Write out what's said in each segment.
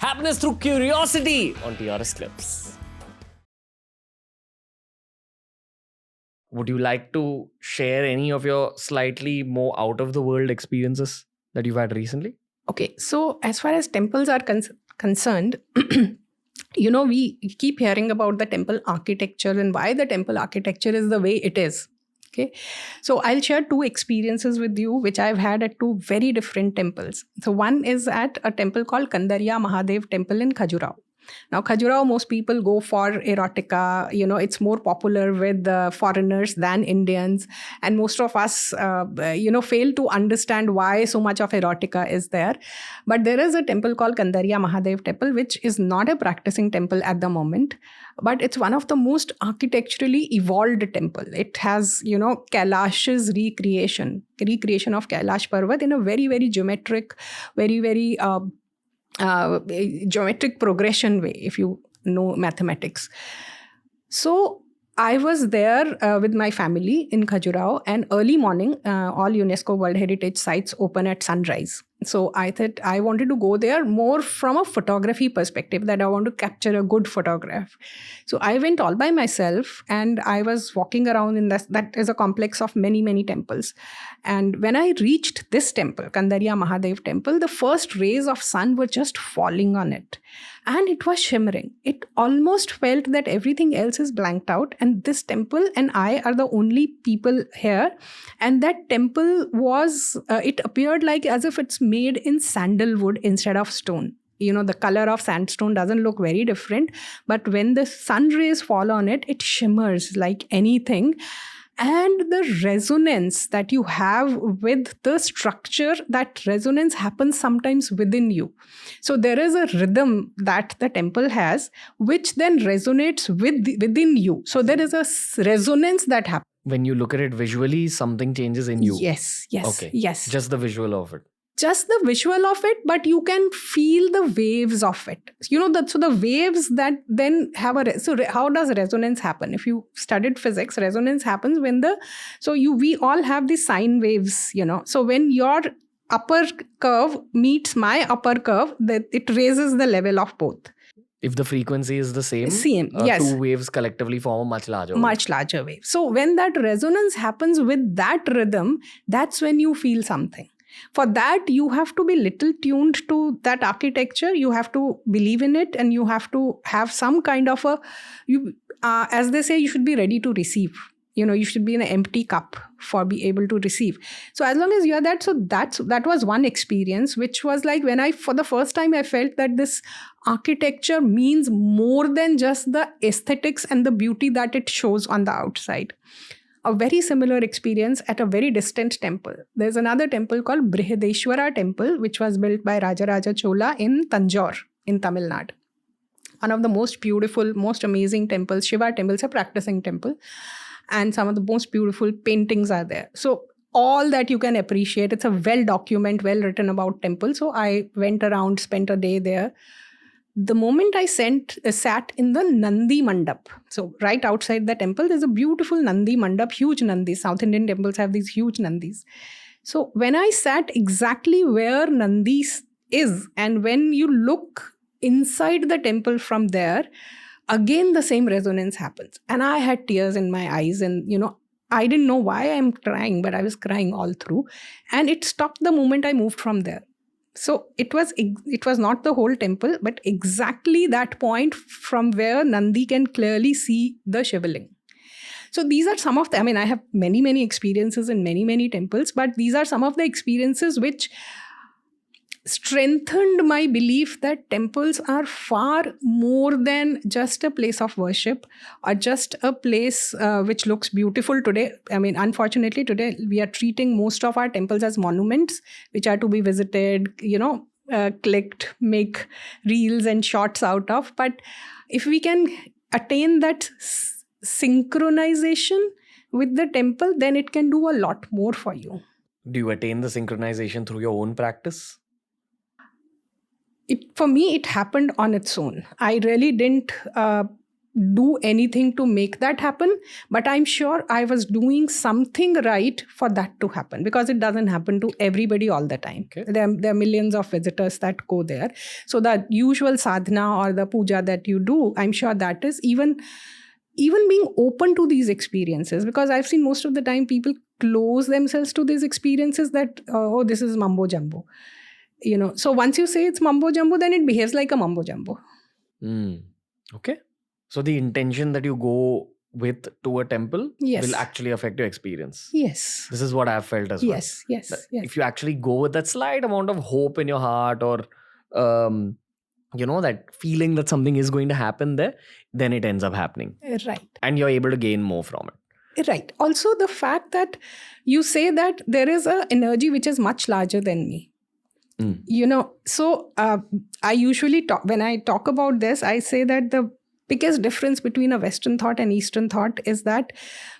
Happiness through curiosity on TRS Clips. Would you like to share any of your slightly more out of the world experiences that you've had recently? Okay, so as far as temples are concerned, we keep hearing about the temple architecture and why the temple architecture is the way it is. Okay, so I'll share two experiences with you, which I've had at two very different temples. So one is at a temple called Kandariya Mahadev Temple in Khajuraho. Now, Khajuraho, most people go for erotica. It's more popular with foreigners than Indians. And most of us, fail to understand why so much of erotica is there. But there is a temple called Kandariya Mahadev Temple, which is not a practicing temple at the moment. But it's one of the most architecturally evolved temple. It has, Kailash's recreation of Kailash Parvat in a very, very geometric, very, very geometric progression way, if you know mathematics. So I was there with my family in Khajuraho, and early morning, all UNESCO World Heritage sites open at sunrise. So I thought I wanted to go there more from a photography perspective, that I want to capture a good photograph. So I went all by myself, and I was walking around in that is a complex of many, many temples. And when I reached this temple, Kandariya Mahadev Temple, the first rays of sun were just falling on it. And it was shimmering. It almost felt that everything else is blanked out, and this temple and I are the only people here. And that temple was, it appeared like as if it's made in sandalwood instead of stone. The color of sandstone doesn't look very different, but when the sun rays fall on it, it shimmers like anything. And the resonance that you have with the structure, that resonance happens sometimes within you. So there is a rhythm that the temple has, which then resonates within you. So there is a resonance that happens. When you look at it visually, something changes in you. Yes. Okay. Yes. Just the visual of it. Just the visual of it, but you can feel the waves of it. So the waves that then have how does resonance happen? If you studied physics, resonance happens when we all have the sine waves, So when your upper curve meets my upper curve, that it raises the level of both. If the frequency is the same, yes. Two waves collectively form a much larger wave. So when that resonance happens with that rhythm, that's when you feel something. For that, you have to be little tuned to that architecture. You have to believe in it, and you have to have some kind of as they say, you should be ready to receive. You should be in an empty cup for be able to receive. So as long as you're that, so that was one experience, which was like when for the first time, I felt that this architecture means more than just the aesthetics and the beauty that it shows on the outside. A very similar experience at a very distant temple. There's another temple called Brihadeshwara Temple, which was built by Rajaraja Chola in Tanjore, in Tamil Nadu. One of the most beautiful, most amazing temples. Shiva temple is a practicing temple. And some of the most beautiful paintings are there. So all that you can appreciate. It's a well-documented, well-written about temple. So I went around, spent a day there. The moment I sat in the Nandi Mandap, so right outside the temple, there's a beautiful Nandi Mandap, huge Nandis. South Indian temples have these huge Nandis. So when I sat exactly where Nandis is, and when you look inside the temple from there, again the same resonance happens. And I had tears in my eyes, and I didn't know why I'm crying, but I was crying all through. And it stopped the moment I moved from there. So it was not the whole temple, but exactly that point from where Nandi can clearly see the Shivaling. So these are some of I have many, many experiences in many, many temples, but these are some of the experiences which strengthened my belief that temples are far more than just a place of worship or just a place which looks beautiful today. Unfortunately, today we are treating most of our temples as monuments which are to be visited, clicked, make reels and shots out of. But if we can attain that synchronization with the temple, then it can do a lot more for you. Do you attain the synchronization through your own practice? For me, it happened on its own. I really didn't do anything to make that happen, but I'm sure I was doing something right for that to happen, because it doesn't happen to everybody all the time. Okay. There are millions of visitors that go there. So the usual sadhana or the puja that you do, I'm sure that is even being open to these experiences, because I've seen most of the time people close themselves to these experiences that, oh, this is mumbo jumbo. So once you say it's mumbo jumbo, then it behaves like a mumbo jumbo. Okay. So the intention that you go with to a temple Yes. will actually affect your experience. Yes. This is what I've felt as well. Yes. That if you actually go with that slight amount of hope in your heart, or that feeling that something is going to happen there, then it ends up happening. Right. And you're able to gain more from it. Right. Also, the fact that you say that there is an energy which is much larger than me. So I usually talk, when I talk about this, I say that the biggest difference between a Western thought and Eastern thought is that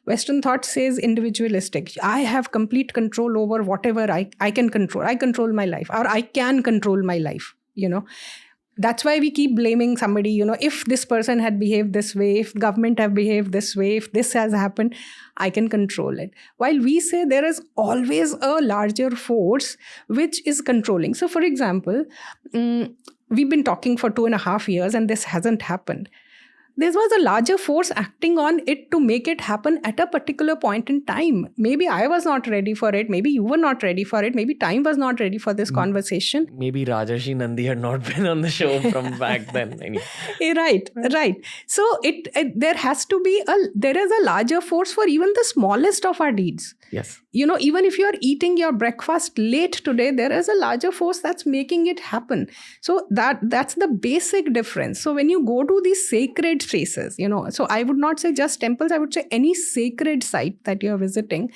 Western thought says individualistic. I have complete control over whatever I can control. I control my life, or I can control my life, That's why we keep blaming somebody, if this person had behaved this way, if government have behaved this way, if this has happened, I can control it. While we say there is always a larger force which is controlling. So for example, we've been talking for 2.5 years and this hasn't happened. There was a larger force acting on it to make it happen at a particular point in time. Maybe I was not ready for it. Maybe you were not ready for it. Maybe time was not ready for this conversation. Maybe Rajarshi Nandi had not been on the show from back then. Anyway. Right. So there is a larger force for even the smallest of our deeds. Yes. Even if you're eating your breakfast late today, there is a larger force that's making it happen. So that's the basic difference. So when you go to these sacred spaces, so I would not say just temples, I would say any sacred site that you're visiting,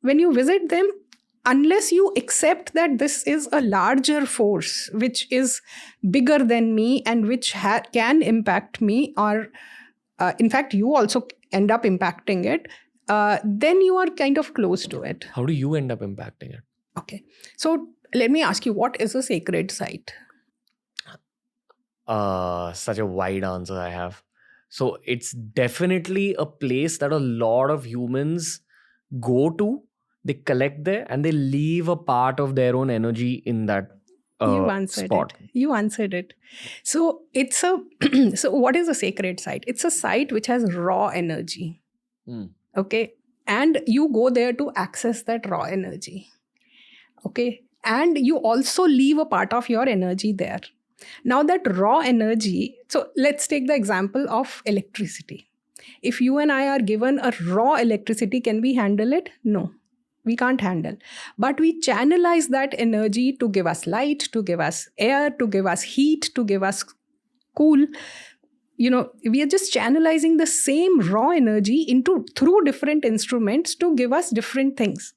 when you visit them, unless you accept that this is a larger force, which is bigger than me and which can impact me, or in fact, you also end up impacting it, then you are kind of close to it. How do you end up impacting it? Okay. So let me ask you, what is a sacred site? Such a wide answer I have. So it's definitely a place that a lot of humans go to. They collect there and they leave a part of their own energy in that spot. You answered it. So it's so what is a sacred site? It's a site which has raw energy. Okay. And you go there to access that raw energy. Okay. And you also leave a part of your energy there. Now that raw energy, so let's take the example of electricity. If you and I are given a raw electricity, can we handle it? No, we can't handle. But we channelize that energy to give us light, to give us air, to give us heat, to give us cool. We are just channelizing the same raw energy through different instruments to give us different things.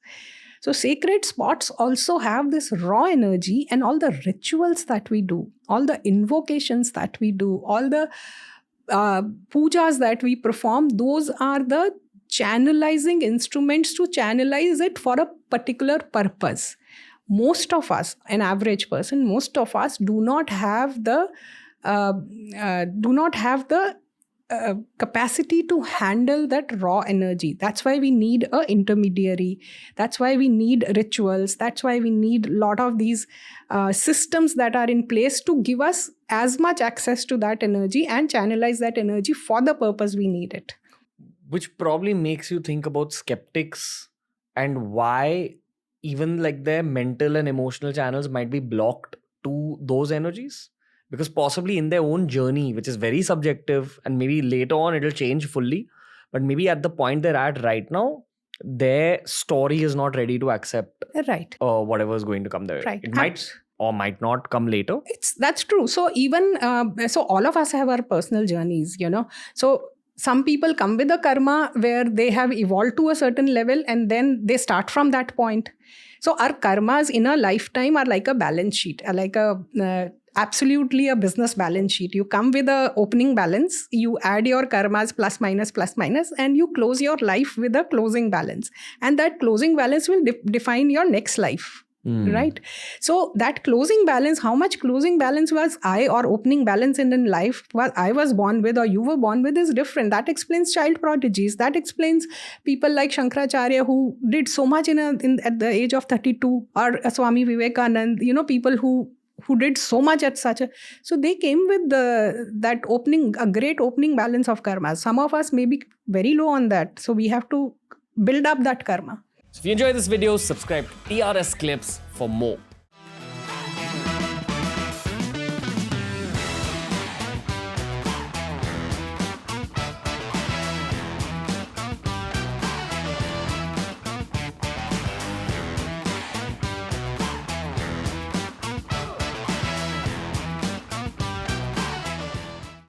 So sacred spots also have this raw energy, and all the rituals that we do, all the invocations that we do, all the pujas that we perform, those are the channelizing instruments to channelize it for a particular purpose. Most of us, an average person, do not have the capacity to handle that raw energy. That's why we need an intermediary. That's why we need rituals. That's why we need a lot of these systems that are in place to give us as much access to that energy and channelize that energy for the purpose we need it. Which probably makes you think about skeptics and why even like their mental and emotional channels might be blocked to those energies. Because possibly in their own journey, which is very subjective, and maybe later on it'll change fully, but maybe at the point they're at right now, their story is not ready to accept whatever is going to come there. Right. It might or might not come later. That's true. So even so all of us have our personal journeys, So some people come with a karma where they have evolved to a certain level and then they start from that point. So our karmas in a lifetime are like a balance sheet, like absolutely a business balance sheet. You come with a opening balance, you add your karmas plus minus, and you close your life with a closing balance. And that closing balance will define your next life. Right? So that closing balance, how much closing balance was I, or opening balance in life was I was born with or you were born with, is different. That explains child prodigies. That explains people like Shankaracharya who did so much at the age of 32, or Swami Vivekanand, people who did so much at such a... So they came with a great opening balance of karma. Some of us may be very low on that. So we have to build up that karma. So if you enjoyed this video, subscribe to TRS Clips for more.